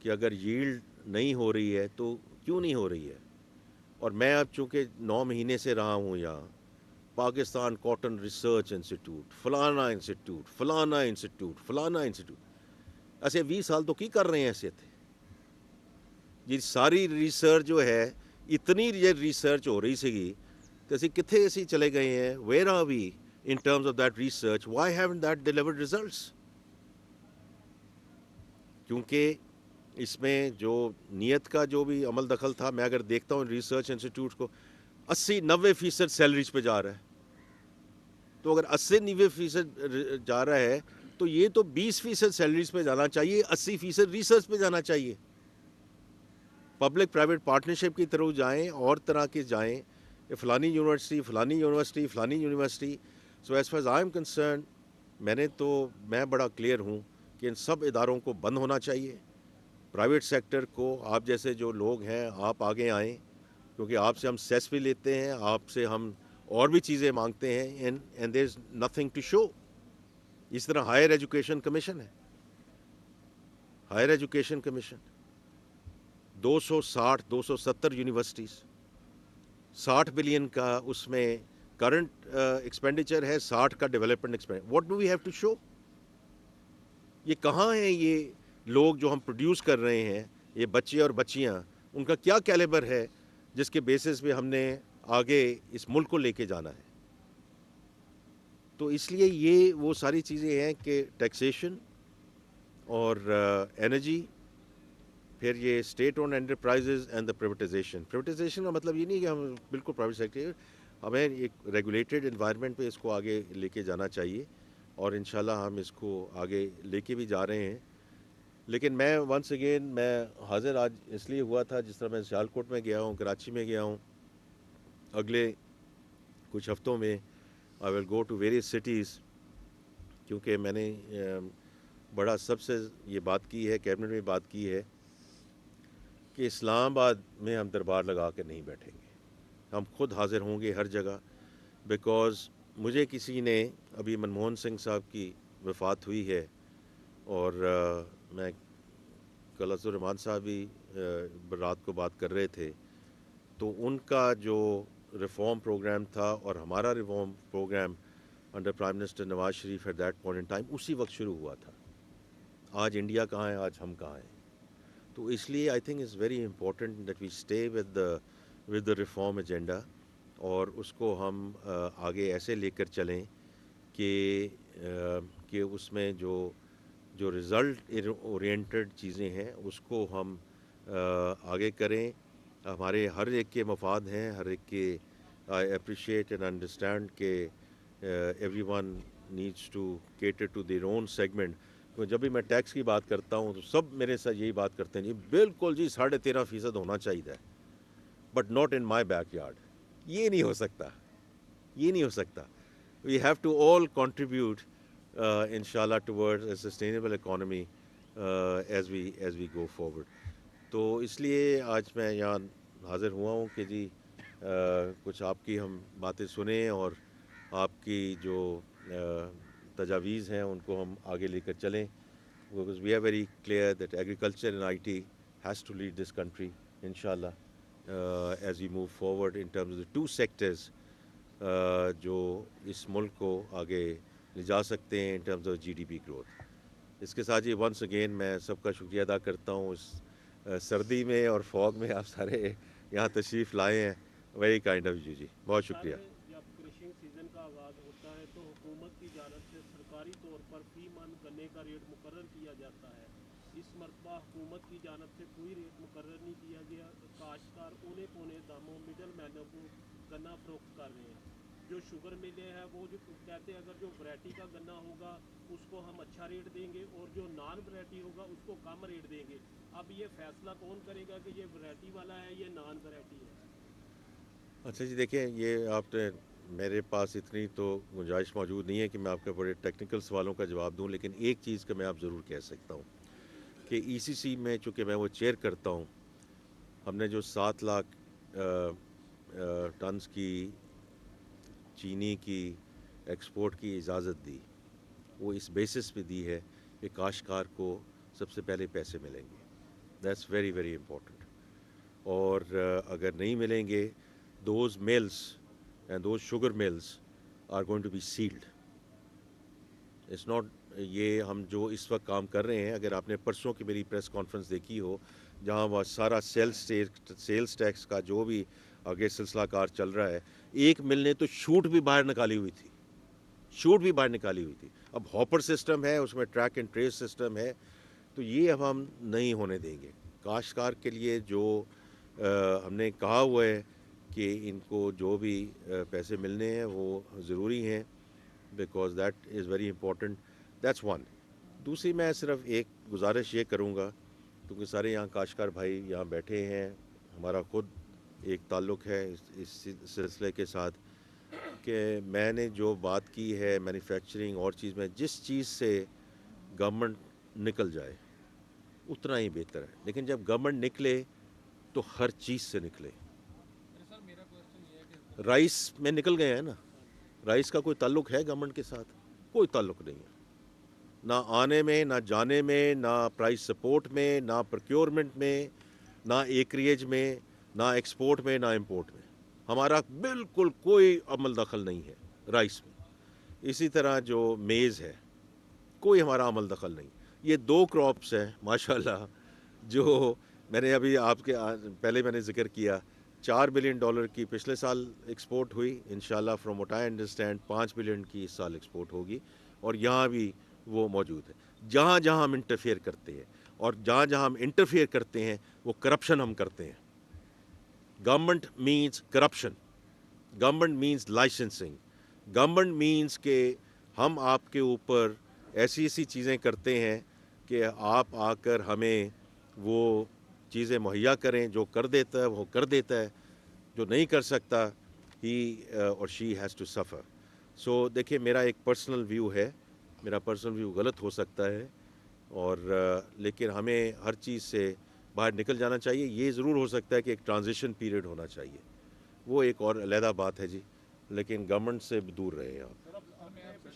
کہ اگر ییلڈ نہیں ہو رہی ہے تو کیوں نہیں ہو رہی ہے. اور میں اب چونکہ 9 مہینے سے رہا ہوں یہاں، پاکستان کاٹن ریسرچ انسٹیٹیوٹ، فلانا انسٹیٹیوٹ، فلانا انسٹیٹیوٹ، فلانا انسٹیٹیوٹ، ایسے 20 سال تو کی کر رہے ہیں ایسے تھے. یہ ساری ریسرچ جو ہے، اتنی یہ ریسرچ ہو رہی سیگی تو اسی کتنے اسی چلے گئے ہیں. Where are we in terms of that research? Why haven't that delivered results? کیونکہ اس میں جو نیت کا جو بھی عمل دخل تھا، میں اگر دیکھتا ہوں ریسرچ انسٹیٹیوٹ کو 80-90% سیلریز پہ جا رہا ہے. تو اگر 80-90% جا رہا ہے تو یہ تو 20% سیلریز پہ جانا چاہیے، 80% ریسرچ پہ جانا چاہیے. پبلک پرائیویٹ پارٹنرشپ کی طرف جائیں، اور طرح کے جائیں، فلانی یونیورسٹی، فلانی یونیورسٹی، فلانی university. So as far I am concern, میں بڑا کلیئر ہوں کہ ان سب اداروں کو بند ہونا چاہیے. پرائیویٹ سیکٹر کو، آپ جیسے جو لوگ ہیں آپ آگے آئیں، کیونکہ آپ سے ہم سیس بھی لیتے ہیں، آپ سے ہم اور بھی چیزیں مانگتے ہیں، and there is nothing to show. اس طرح ہائر ایجوکیشن کمیشن ہے، higher education commission 270 universities, 60 billion کا اس میں کرنٹ ایکسپینڈیچر ہے، 60 کا development expenditure. What do we have to show? یہ کہاں ہیں یہ لوگ جو ہم پروڈیوس کر رہے ہیں، یہ بچے اور بچیاں، ان کا کیا کیلیبر ہے جس کے بیسس پہ ہم نے آگے اس ملک کو لے کے جانا ہے؟ تو اس لیے یہ وہ ساری چیزیں ہیں کہ ٹیکسیشن اور انرجی، پھر یہ state owned enterprises and the privatization کا مطلب یہ نہیں کہ ہم بالکل پرائیویٹ سیکٹر، ہمیں ایک ریگولیٹڈ انوائرمنٹ پہ اس کو آگے لے کے جانا چاہیے، اور انشاءاللہ ہم اس کو آگے لے کے بھی جا رہے ہیں. لیکن میں ونس اگین میں حاضر آج اس لیے ہوا تھا، جس طرح میں سیالکوٹ میں گیا ہوں، کراچی میں گیا ہوں، اگلے کچھ ہفتوں میں آئی ول گو ٹو ویریس سٹیز، کیونکہ میں نے بڑا سب سے یہ بات کی ہے، کیبنٹ میں بات کی ہے کہ اسلام آباد میں ہم دربار لگا کے نہیں بیٹھیں گے، ہم خود حاضر ہوں گے ہر جگہ. بیکاز مجھے کسی نے، ابھی منموہن سنگھ صاحب کی وفات ہوئی ہے، اور میں کل عبد الرحمان صاحب بھی رات کو بات کر رہے تھے، تو ان کا جو ریفارم پروگرام تھا اور ہمارا reform program under prime minister Nawaz Sharif at that point in time اسی وقت شروع ہوا تھا. آج انڈیا کہاں ہے، آج ہم کہاں ہیں؟ تو اس لیے I think it's very important that we stay with the reform agenda, اور اس کو ہم آگے ایسے لے کر چلیں کہ اس میں جو رزلٹ اورینٹڈ چیزیں ہیں اس کو ہم آگے کریں. ہمارے ہر ایک کے مفاد ہیں، ہر ایک کے آئی اپریشیٹ اینڈ انڈرسٹینڈ کہ every one needs to cater to their own segment. جب بھی میں ٹیکس کی بات کرتا ہوں تو سب میرے ساتھ یہی بات کرتے ہیں، جی بالکل جی 13.5% ہونا چاہیے، but not in my back yard. یہ نہیں ہو سکتا، یہ نہیں ہو سکتا. We have to all contribute ان شاء اللہ toward a sustainable economy as we go forward. تو اس لیے آج میں یہاں حاضر ہوا ہوں کہ جی کچھ آپ کی ہم باتیں سنیں، اور آپ کی جو تجاویز ہیں ان کو ہم آگے لے کر چلیں. Because we are very clear that agriculture and IT has to lead this country, inshallah, as we move forward in terms of the two sectors جو اس ملک کو آگے لے جا سکتے ہیں in terms of GDP growth. اس کے ساتھ ہی ونس اگین میں سب کا شکریہ ادا کرتا ہوں. اس سردی میں اور فوگ میں آپ سارے یہاں تشریف لائے ہیں، ویری کائنڈ آف یو جی، بہت شکریہ. جب کرشنگ سیزن کا آغاز ہوتا ہے تو حکومت کی جانب سے سرکاری طور پر فی من گنے کا ریٹ مقرر کیا جاتا ہے. اس مرتبہ حکومت کی جانب سے کوئی ریٹ مقرر نہیں کیا گیا. کاشتکار اونے پونے داموں مڈل مینوں کو گنا فروخت کر رہے ہیں. جو شوگر ملے ہیں وہ جو کہتے ہیں اگر جو ورائٹی کا گنا ہوگا اس کو ہم اچھا ریٹ دیں گے، اور جو نان ورائٹی ہوگا اس کو کم ریٹ دیں گے. اب یہ فیصلہ کون کرے گا کہ یہ ورائٹی والا ہے یہ نان ورائٹی ہے؟ اچھا جی، دیکھیں یہ آپ نے، میرے پاس اتنی تو گنجائش موجود نہیں ہے کہ میں آپ کے بڑے ٹیکنیکل سوالوں کا جواب دوں، لیکن ایک چیز کا میں آپ ضرور کہہ سکتا ہوں کہ ای سی سی میں چونکہ میں وہ چیئر کرتا ہوں، ہم نے جو 7 لاکھ ٹنز کی چینی کی ایکسپورٹ کی اجازت دی، وہ اس بیسس پہ دی ہے کہ کاشتکار کو سب سے پہلے پیسے ملیں گے. That's very very important. اور اگر نہیں ملیں گے, those mills and those sugar mills are going to be sealed. It's not یہ ہم جو اس وقت کام کر رہے ہیں, اگر آپ نے پرسوں کی میری پریس کانفرنس دیکھی ہو جہاں وہ سارا سیلز ٹیکس کا جو بھی آگے سلسلہ کار چل رہا ہے, ایک مل نے تو شوٹ بھی باہر نکالی ہوئی تھی, شوٹ بھی باہر نکالی ہوئی تھی. اب ہاپر سسٹم ہے, اس میں ٹریک اینڈ ٹریس سسٹم ہے, تو یہ اب ہم نہیں ہونے دیں گے. کاشتکار کے لیے جو ہم نے کہا ہوا ہے کہ ان کو جو بھی پیسے ملنے ہیں وہ ضروری ہیں, because that is very important. That's one. دوسری میں صرف ایک گزارش یہ کروں گا, کیونکہ سارے یہاں کاشتکار بھائی یہاں بیٹھے ہیں, ہمارا خود ایک تعلق ہے اس سلسلے کے ساتھ, کہ میں نے جو بات کی ہے مینوفیکچرنگ اور چیز میں, جس چیز سے گورنمنٹ نکل جائے اتنا ہی بہتر ہے, لیکن جب گورنمنٹ نکلے تو ہر چیز سے نکلے. رائس میں نکل گئے ہیں نا, رائس کا کوئی تعلق ہے گورنمنٹ کے ساتھ؟ کوئی تعلق نہیں ہے, نہ آنے میں, نہ جانے میں, نہ پرائس سپورٹ میں, نہ پروکیورمنٹ میں, نہ ایکریج میں, نہ ایکسپورٹ میں, نہ امپورٹ میں. ہمارا بالکل کوئی عمل دخل نہیں ہے رائس میں. اسی طرح جو میز ہے, کوئی ہمارا عمل دخل نہیں. یہ دو کراپس ہیں ماشاءاللہ جو میں نے ابھی آپ کے پہلے میں نے ذکر کیا, $4 بلین کی پچھلے سال ایکسپورٹ ہوئی, انشاءاللہ from what I understand $5 billion کی اس سال ایکسپورٹ ہوگی, اور یہاں بھی وہ موجود ہے. جہاں جہاں ہم انٹرفیئر کرتے ہیں, اور جہاں جہاں ہم انٹرفیئر کرتے ہیں وہ کرپشن ہم کرتے ہیں. Government means corruption, government means licensing, government means کہ ہم آپ کے اوپر ایسی ایسی چیزیں کرتے ہیں کہ آپ آ کر ہمیں وہ چیزیں مہیا کریں, جو کر دیتا ہے وہ کر دیتا ہے, جو نہیں کر سکتا ہی اور شی ہیز ٹو سفر. سو دیکھیے میرا ایک پرسنل ویو ہے, میرا پرسنل ویو غلط ہو سکتا ہے, اور لیکن ہمیں ہر چیز سے باہر نکل جانا چاہیے. یہ ضرور ہو سکتا ہے کہ ایک ٹرانزیشن پیریڈ ہونا چاہیے, وہ ایک اور علیحدہ بات ہے جی, لیکن گورنمنٹ سے دور رہے آپ.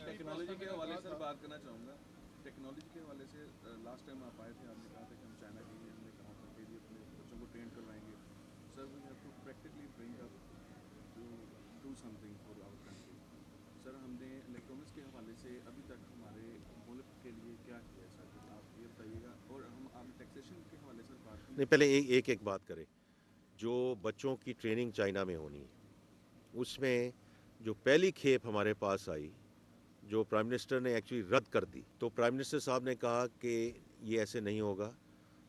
ٹیکنالوجی کے حوالے سے بات کرنا چاہوں گا. ٹیکنالوجی کے حوالے سے لاسٹ ٹائم آپ آئے تھے, آپ نے کہا تھا کہ ہم چائنا کے لیے ہم نے کہا تھا کہ جی اپنے بچوں کو ٹرین کروائیں گے. Sir we have to practically bring up to do something for our country. Sir ہم نے الیکٹرانکس کے حوالے سے ابھی تک ہمارے ملک کے لیے کیا کیا ہے سر, آپ یہ بتائیے گا. اور ہم آپ ٹیکسیشن کے حوالے سے بات کی. نہیں, پہلے ایک ایک بات کریں. جو بچوں کی ٹریننگ چائنا میں ہونی ہے, اس میں جو پہلی کھیپ ہمارے پاس آئی, جو پرائم منسٹر نے ایکچولی رد کر دی, تو پرائم منسٹر صاحب نے کہا کہ یہ ایسے نہیں ہوگا,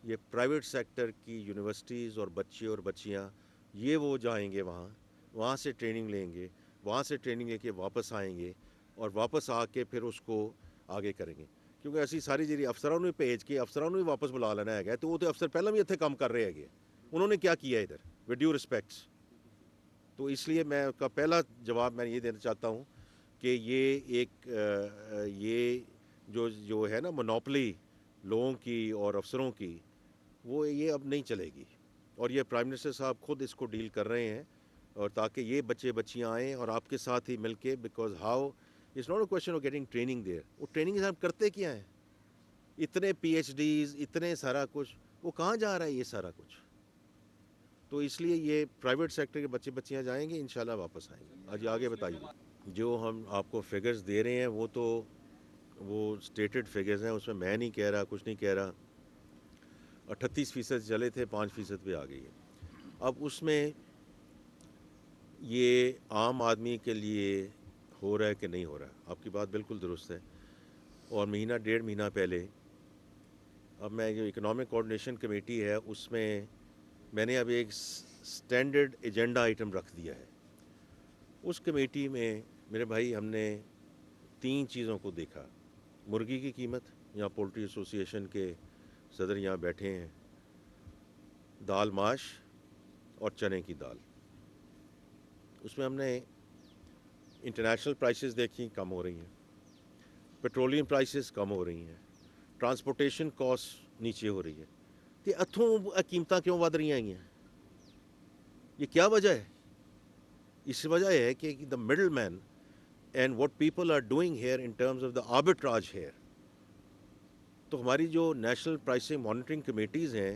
یہ پرائیویٹ سیکٹر کی یونیورسٹیز اور بچے اور بچیاں یہ وہ جائیں گے وہاں سے ٹریننگ لیں گے, وہاں سے ٹریننگ لے کے واپس آئیں گے, اور واپس آ کے پھر اس کو آگے کریں گے. کیونکہ ایسی ساری جی افسروں نے بھیج کے افسروں نے واپس بلا لینا ہے, تو وہ تو افسر پہلے بھی اتنے کام کر رہے ہیں, انہوں نے کیا کیا ادھر, ود ڈیو رسپیکٹس. تو اس لیے میں کا پہلا جواب میں یہ دینا چاہتا ہوں کہ یہ جو ہے نا مونوپلی لوگوں کی اور افسروں کی, وہ یہ اب نہیں چلے گی. اور یہ پرائم منسٹر صاحب خود اس کو ڈیل کر رہے ہیں, اور تاکہ یہ بچے بچیاں آئیں اور آپ کے ساتھ ہی مل کے, because how it's not a question of getting training there. وہ ٹریننگ صاحب کرتے کیا ہیں, اتنے پی ایچ ڈیز, اتنے سارا کچھ, وہ کہاں جا رہا ہے یہ سارا کچھ. تو اس لیے یہ پرائیویٹ سیکٹر کے بچے بچیاں جائیں گے, انشاءاللہ واپس آئیں گے. آج آگے بتائیے. جو ہم آپ کو فگرز دے رہے ہیں وہ تو وہ اسٹیٹڈ فگرز ہیں, اس میں نہیں کہہ رہا, کچھ نہیں کہہ رہا. 38% چلے تھے, 5% پہ آ گئی ہے. اب اس میں یہ عام آدمی کے لیے ہو رہا ہے کہ نہیں ہو رہا, آپ کی بات بالکل درست ہے. اور مہینہ ڈیڑھ مہینہ پہلے, اب میں جو اکنامک کوآرڈینیشن کمیٹی ہے اس میں نے اب ایک سٹینڈرڈ ایجنڈا آئٹم رکھ دیا ہے. اس کمیٹی میں میرے بھائی ہم نے 3 چیزوں کو دیکھا. مرغی کی قیمت, یہاں پولٹری ایسوسی ایشن کے صدر یہاں بیٹھے ہیں, دال ماش اور چنے کی دال. اس میں ہم نے انٹرنیشنل پرائسز دیکھی, کم ہو رہی ہیں, پیٹرولیم پرائسز کم ہو رہی ہیں, ٹرانسپورٹیشن کاسٹ نیچے ہو رہی ہے. یہ اتھوں قیمتیں کیوں ود رہی ہیں, یہ کیا وجہ ہے؟ اس وجہ ہے کہ the middle man and what people are doing here in terms of the arbitrage here. تو ہماری جو نیشنل پرائسنگ مانیٹرنگ کمیٹیز ہیں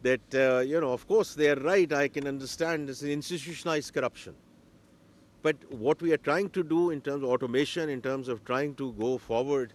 that of course they are right, I can understand this is institutionalized corruption, but what we are trying to do in terms of automation, in terms of trying to go forward,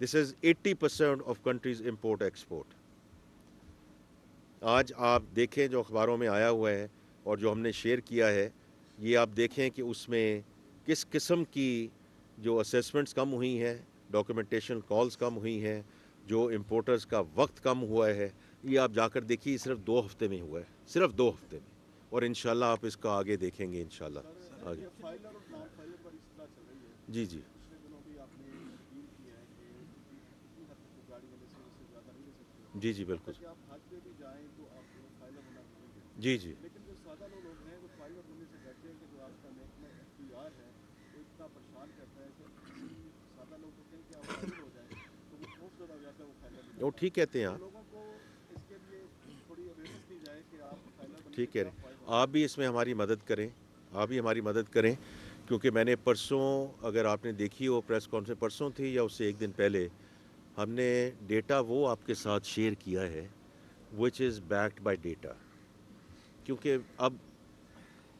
this is 80% of countries import export. آج آپ دیکھیں جو اخباروں میں آیا ہوا ہے اور جو ہم نے شیئر کیا ہے، یہ آپ دیکھیں کہ اس میں کس قسم کی جو اسیسمنٹس کم ہوئی ہیں، ڈاکومنٹیشن کالز کم ہوئی ہیں، جو امپورٹرز کا وقت کم ہوا ہے، یہ آپ جا کر دیکھیے صرف 2 ہفتے میں ہوا ہے، صرف 2 ہفتے میں، اور انشاءاللہ آپ اس کا آگے دیکھیں گے انشاءاللہ آگے. یہ فائلر اور نان فائلر پر اس طرح چل رہی ہے. جی جی پچھلے دنوں بھی آپ نے ڈیل کیا ہے کہ اتنی حد تک گاڑی والے سے اس سے زیادہ نہیں لے سکتے. جی جی بالکل. کہ آپ حج پہ بھی جائیں تو آپ کو فائلر ہونا ضروری ہے. جی جی لیکن جو سادہ لوگ ہیں وہ فائلر ہونے سے ڈرتے ہیں کہ جو آپ کا محکمہ اختیار ہے وہ اتنا پریشان کرتا ہے کہ کسی سادہ لوگ کو کہیں کہ آپ فائلر ہو جائیں تو وہ خوف زدہ ہو جاتا ہے، وہ فائلر نہیں وہ ہوتا. ٹھیک کہتے ہیں تو آپ، لوگوں کو اس کے لیے تھوڑی اویئرنیس دی جائے کہ آپ فائلر بننے ٹھیک سے کہہ کیا رہے ہیں. فائدہ آپ بھی اس میں ہماری مدد کریں، آپ بھی ہماری مدد کریں، کیونکہ میں نے پرسوں، اگر آپ نے دیکھی ہو پریس کانفرنس پرسوں تھی یا اس سے ایک دن پہلے، ہم نے ڈیٹا وہ آپ کے ساتھ شیئر کیا ہے وچ از بیکڈ بائی ڈیٹا. کیونکہ اب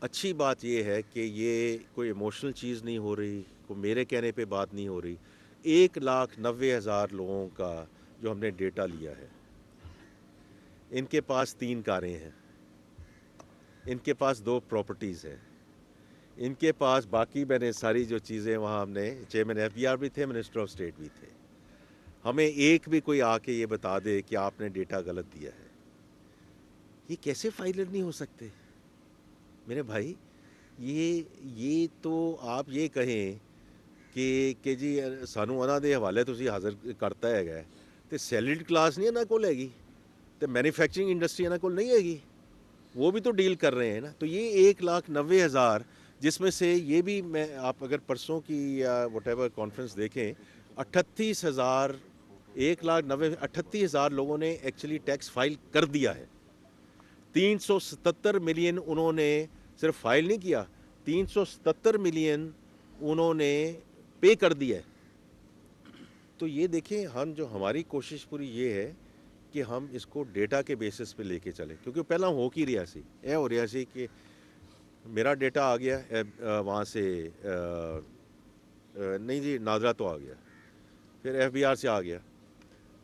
اچھی بات یہ ہے کہ یہ کوئی ایموشنل چیز نہیں ہو رہی، کوئی میرے کہنے پہ بات نہیں ہو رہی. 1,90,000 لوگوں کا جو ہم نے ڈیٹا لیا ہے، ان کے پاس 3 کاریں ہیں، ان کے پاس 2 پراپرٹیز ہیں، ان کے پاس باقی میں نے ساری جو چیزیں وہاں ہم نے چیئرمین ایف بی آر بھی تھے، منسٹر آف اسٹیٹ بھی تھے. ہمیں ایک بھی کوئی آ کے یہ بتا دے کہ آپ نے ڈیٹا غلط دیا ہے، یہ کیسے فائلر نہیں ہو سکتے میرے بھائی؟ یہ تو آپ یہ کہیں کہ جی سانو انہاں دے حوالے تسی حاضر کرتا ہے تے سیلریڈ کلاس نہیں انہاں کول ہے گی، تے مینوفیکچرنگ انڈسٹری انہاں کول نہیں ہے گی، وہ بھی تو ڈیل کر رہے ہیں نا. تو یہ 1,90,000 جس میں سے یہ بھی میں آپ اگر پرسوں کی یا وٹ ایور کانفرنس دیکھیں، 38,000 1,90,38,000 لوگوں نے ایکچولی ٹیکس فائل کر دیا ہے. 377 ملین انہوں نے صرف فائل نہیں کیا، 377 ملین انہوں نے پے کر دیا ہے. تو یہ دیکھیں، ہم جو ہماری کوشش پوری یہ ہے کہ ہم اس کو ڈیٹا کے بیسس پہ لے کے چلیں، کیونکہ پہلا ہو کی رہا سی اے ہو رہا سی کہ میرا ڈیٹا آ گیا وہاں سے نہیں جی نادرا تو آ گیا، پھر ایف بی آر سے آ گیا.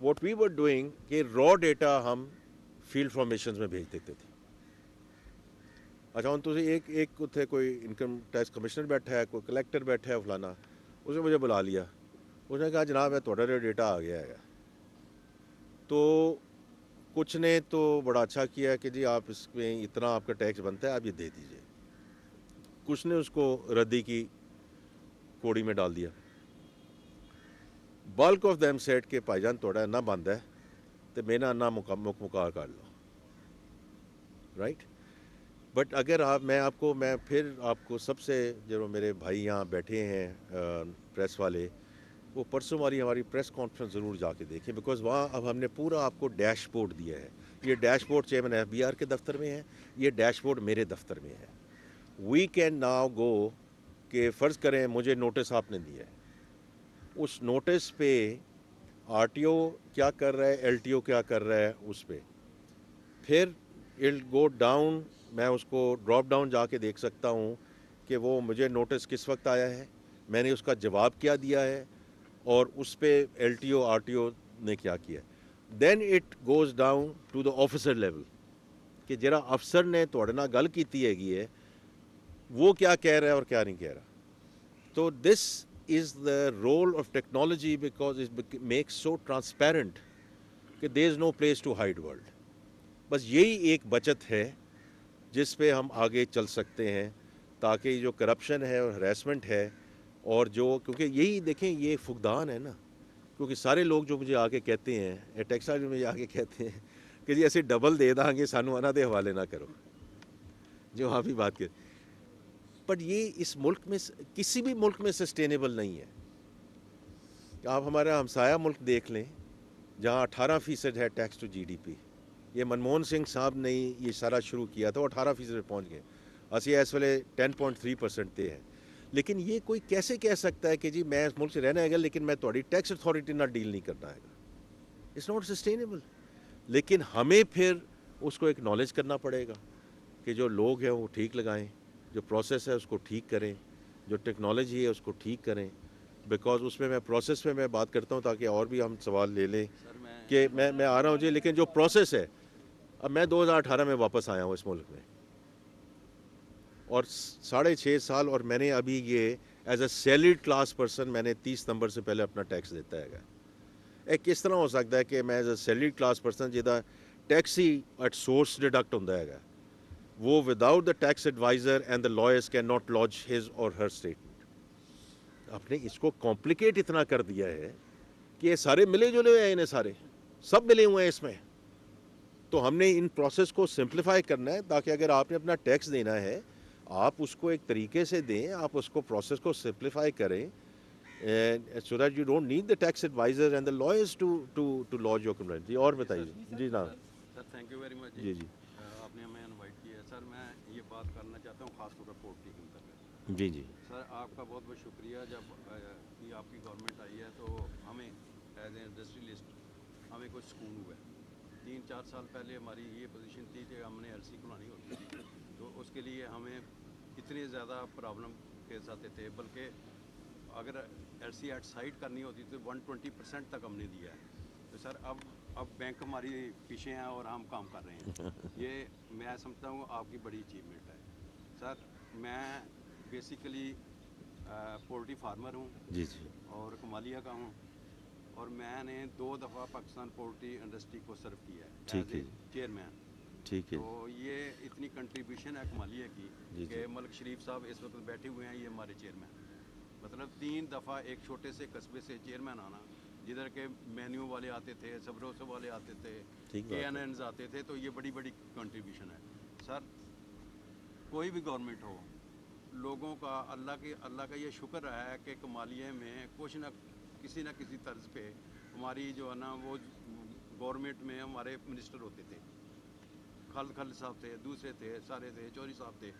واٹ وی ور ڈوئنگ کہ را ڈیٹا ہم فیلڈ فارمیشنز میں بھیج دیتے تھے. اچھا ہوں تھی ایک اتنے کوئی انکم ٹیکس کمشنر بیٹھا ہے، کوئی کلیکٹر بیٹھا ہے فلانا، اس نے مجھے بلا لیا، اس نے کہا جناب تھوڑا ڈیٹا آ گیا ہے. تو کچھ نے تو بڑا اچھا کیا کہ جی آپ اس میں اتنا آپ کا ٹیکس بنتا ہے آپ یہ دے دیجئے. کچھ نے اس کو ردی کی کوڑی میں ڈال دیا. بلک آف دیم سیٹ کہ بھائی جان تھوڑا نہ بند ہے تو میں نہ مکار کر لو، رائٹ. بٹ اگر میں پھر آپ کو سب سے جو میرے بھائی یہاں بیٹھے ہیں پریس والے، وہ پرسوں ہماری پریس کانفرنس ضرور جا کے دیکھیں، بیکاز وہاں اب ہم نے پورا آپ کو ڈیش بورڈ دیا ہے. یہ dashboard chairman F B R کے دفتر میں ہے، یہ ڈیش بورڈ میرے دفتر میں ہے. وی کین ناؤ گو کہ فرض کریں مجھے نوٹس آپ نے دیا ہے، اس نوٹس پہ آر ٹی او کیا کر رہا ہے، ایل ٹی او کیا کر رہا ہے، اس پہ پھر اٹ گو ڈاؤن، میں اس کو ڈراپ ڈاؤن جا کے دیکھ سکتا ہوں کہ وہ مجھے نوٹس کس وقت آیا ہے، میں نے اس کا جواب کیا دیا ہے، اور اس پہ L T O R T O نے کیا کیا. Then it goes down to the officer level کہ جرا افسر نے تھوڑے نال گل کیتی ہیگی ہے وہ کیا کہہ رہا ہے اور کیا نہیں کہہ رہا. تو this is the role of technology because it makes so transparent کہ there is no place to hide world. بس یہی ایک بچت ہے جس پہ ہم آگے چل سکتے ہیں، تاکہ جو کرپشن ہے اور ہریسمنٹ ہے، اور جو کیونکہ یہی دیکھیں یہ فقدان ہے نا. کیونکہ سارے لوگ جو مجھے آگے کہتے ہیں ٹیکس والے مجھے آگے کہتے ہیں کہ جی ایسے ڈبل دے دیں گے سانو انہاں دے حوالے نہ کرو، جو آپ ہی بات کریں. بٹ یہ اس ملک میں کسی بھی ملک میں سسٹینیبل نہیں ہے. آپ ہمارا ہمسایہ ملک دیکھ لیں جہاں 18% ہے tax to G D P. یہ منموہن سنگھ صاحب نے یہ سارا شروع کیا تھا، وہ 18% پہ پہنچ گئے. اسی اس ویلے 10.3% تے ہیں. لیکن یہ کوئی کیسے کہہ سکتا ہے کہ جی میں اس ملک سے رہنا ہے گا لیکن میں تھوڑی ٹیکس اتھارٹی نہ ڈیل نہیں کرنا ہے گا. It's not sustainable. لیکن ہمیں پھر اس کو ایکنالج کرنا پڑے گا کہ جو لوگ ہیں وہ ٹھیک لگائیں، جو پروسیس ہے اس کو ٹھیک کریں، جو ٹیکنالوجی ہے اس کو ٹھیک کریں. بیکاز اس میں پروسیس میں بات کرتا ہوں تاکہ اور بھی ہم سوال لے لیں کہ میں آ رہا ہوں جی. لیکن جو پروسیس ہے اب میں 2018 میں واپس آیا ہوں اس ملک میں اور 6.5 سال اور میں نے ابھی یہ as a salaried class person میں نے 30 نمبر سے پہلے اپنا ٹیکس دیتا ہے گا. کس طرح ہو سکتا ہے کہ میں as a salaried class person جہاں ٹیکس ہی ایٹ سورس ڈیڈکٹ ہوتا ہے گا وہ without the tax adviser and the lawyers can not launch his or her statement. آپ نے اس کو کمپلیکیٹ اتنا کر دیا ہے کہ یہ سارے ملے جلے ہوئے ہیں, انہیں سارے سب ملے ہوئے ہیں اس میں. تو ہم نے ان پروسیس کو سمپلیفائی کرنا ہے تاکہ اگر آپ نے اپنا ٹیکس دینا ہے آپ اس کو ایک طریقے سے دیں, آپ اس کو پروسیس کو سمپلیفائی کریں so that you don't need the tax advisor and the lawyers to lodge your complaint. جی اور بتائیے. جی جناب. Sir thank you very much. جی جی آپ نے ہمیں انوائٹ کیا ہے. سر میں یہ بات کرنا چاہتا ہوں خاص طور پر پورٹری کے متعلق. جی جی سر آپ کا بہت بہت شکریہ. جب یہ آپ کی گورنمنٹ آئی ہے تو ہمیں ایز اے انڈسٹریلسٹ ہمیں کچھ سکون ہوا ہے. 3-4 سال پہلے ہماری یہ پوزیشن تھی کہ ہم نے ایل سی کھلانی ہوتی تھی تو اس کے لیے ہمیں اتنے زیادہ پرابلم کیس آتے تھے, بلکہ اگر ایل سی ایٹ سائٹ کرنی ہوتی تو 120% تک ہم نے دیا ہے. تو سر اب بینک ہماری پیچھے ہیں اور ہم کام کر رہے ہیں. یہ میں سمجھتا ہوں آپ کی بڑی اچیومنٹ ہے. سر میں بیسیکلی پولٹری فارمر ہوں جی جی اور کمالیہ کا ہوں, اور میں نے 2 دفعہ پاکستان پولٹری انڈسٹری کو سرو کیا ہے ٹھیک ایز ہے اے چیئرمین. ٹھیک ہے. تو یہ اتنی کنٹریبیوشن ہے کمالیہ کی جی کہ ملک شریف صاحب اس وقت بیٹھے ہوئے ہیں, یہ ہمارے چیئرمین. مطلب 3 دفعہ ایک چھوٹے سے قصبے سے چیئرمین آنا, جدھر کے مینیو والے آتے تھے, سبروسو والے آتے تھے, ٹھیک کے بات این ہے. اینز آتے تھے, تو یہ بڑی بڑی کنٹریبیوشن ہے. سر کوئی بھی گورنمنٹ ہو, لوگوں کا اللہ کا یہ شکر رہا ہے کہ کمالیہ میں کچھ نہ کسی طرز پہ ہماری جو ہے نا وہ گورنمنٹ میں ہمارے منسٹر ہوتے تھے. خالد صاحب تھے, دوسرے تھے, سارے تھے, چوری صاحب تھے,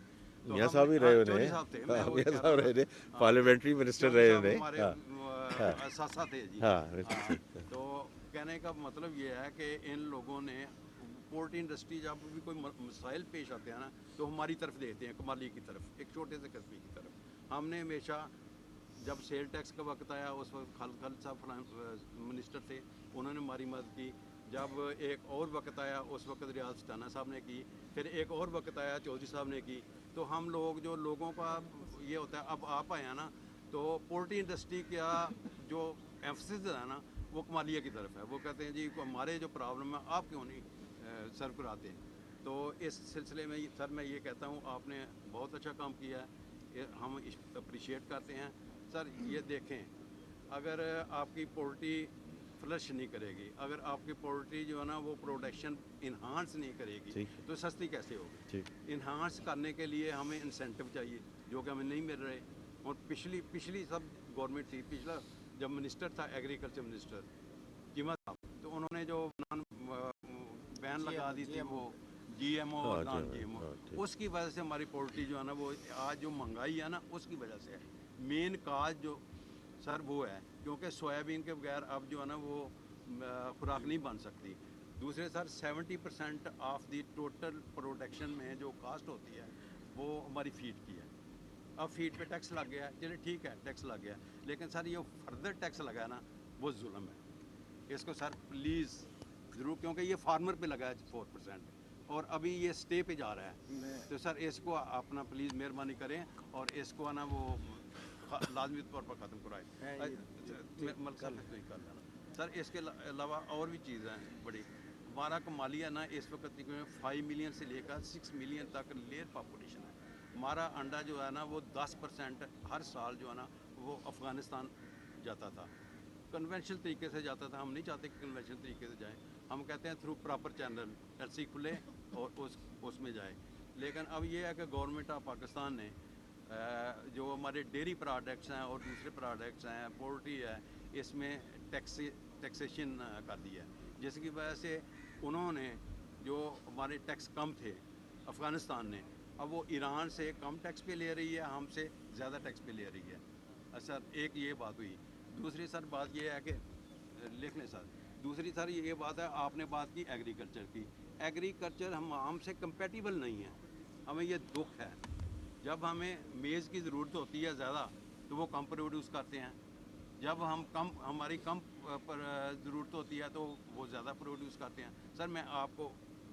میاں صاحب ہی رہے چوری انہیں, صاحب تھے, میں وہی میاں کہہ صاحب رہا رہے, ہوں. پارلیمنٹری منسٹر چوری رہے صاحب انہیں. ہمارے ساسا تھے جی. ہاں تو کہنے کا مطلب یہ ہے کہ ان لوگوں نے پورٹری انڈسٹری جب بھی کوئی مسائل پیش آتے ہیں نا تو ہماری طرف دیتے ہیں, کمالی کی طرف, ایک چھوٹے سے قصبے کی طرف. ہم نے ہمیشہ جب سیل ٹیکس کا وقت آیا اس وقت خالد صاحب منسٹر تھے, انہوں نے ہماری مدد کی. جب ایک اور وقت آیا اس وقت ریاض سٹانہ صاحب نے کی, پھر ایک اور وقت آیا چودھری صاحب نے کی. تو ہم لوگ جو لوگوں کا یہ ہوتا ہے, اب آپ آئے ہیں نا تو پولٹری انڈسٹری کا جو ایمفسس ہے نا وہ کمالیہ کی طرف ہے. وہ کہتے ہیں جی ہمارے جو پرابلم ہے آپ کیوں نہیں سرو کراتے. تو اس سلسلے میں سر میں یہ کہتا ہوں آپ نے بہت اچھا کام کیا ہے, ہم اپریشیٹ کرتے ہیں. سر یہ دیکھیں, اگر آپ کی پولٹری فلش نہیں کرے گی, اگر آپ کی پولٹری جو ہے نا وہ پروڈکشن انہانس نہیں کرے گی تو سستی کیسے ہوگی. انہانس کرنے کے لیے ہمیں انسینٹو چاہیے جو کہ ہمیں نہیں مل رہے. اور پچھلی سب گورنمنٹ تھی, پچھلا جب منسٹر تھا ایگریکلچر منسٹر چیمہ صاحب, تو انہوں نے جو بین لگا دی تھی وہ جی ایم او اور نان جی ایم او, اس کی وجہ سے ہماری پولٹری جو ہے نا وہ آج جو مہنگائی ہے نا اس کی وجہ سے ہے. مین کاز جو سر وہ ہے کیونکہ سویابین کے بغیر اب جو ہے نا وہ خوراک نہیں بن سکتی. دوسرے سر 70% آف دی ٹوٹل پروڈکشن میں جو کاسٹ ہوتی ہے وہ ہماری فیڈ کی ہے. اب فیڈ پہ ٹیکس لگ گیا, چلے ٹھیک ہے ٹیکس لگ گیا, لیکن سر یہ فردر ٹیکس لگا ہے نا وہ ظلم ہے. اس کو سر پلیز ضرور, کیونکہ یہ فارمر پہ لگا ہے 4% اور ابھی یہ اسٹے پہ جا رہا ہے. تو سر اس کو اپنا پلیز مہربانی کریں اور اس کو نا وہ لازمی طور پر ختم کرائے. ملک صاحب نے کر لینا. سر اس کے علاوہ اور بھی چیزیں ہیں بڑی. ہمارا کمالیہ نا اس وقت 5 ملین سے لے کر 6 ملین تک لیئر پاپولیشن ہے. ہمارا انڈا جو ہے نا وہ 10% ہر سال جو ہے نا وہ افغانستان جاتا تھا. کنونشنل طریقے سے جاتا تھا, ہم نہیں چاہتے کہ کنونشنل طریقے سے جائیں, ہم کہتے ہیں through proper channel L C کھلے اور اس میں جائے. لیکن اب یہ ہے کہ گورنمنٹ آف پاکستان نے جو ہمارے ڈیری پروڈکٹس ہیں اور دوسرے پروڈکٹس ہیں, پولٹری ہے, اس میں ٹیکسیشن کر دیا ہے, جس کی وجہ سے انہوں نے جو ہمارے ٹیکس کم تھے افغانستان نے, اب وہ ایران سے کم ٹیکس پہ لے رہی ہے, ہم سے زیادہ ٹیکس پہ لے رہی ہے. سر ایک یہ بات ہوئی. دوسری سر بات یہ ہے کہ لکھ لیں سر, دوسری سر یہ بات ہے آپ نے بات کی ایگریکلچر کی. ایگریکلچر ہم سے کمپیٹیبل نہیں ہے. ہمیں یہ دکھ ہے, جب ہمیں میز کی ضرورت ہوتی ہے زیادہ تو وہ کم پروڈیوس کرتے ہیں, جب ہماری کم پر ضرورت ہوتی ہے تو وہ زیادہ پروڈیوس کرتے ہیں. سر میں آپ کو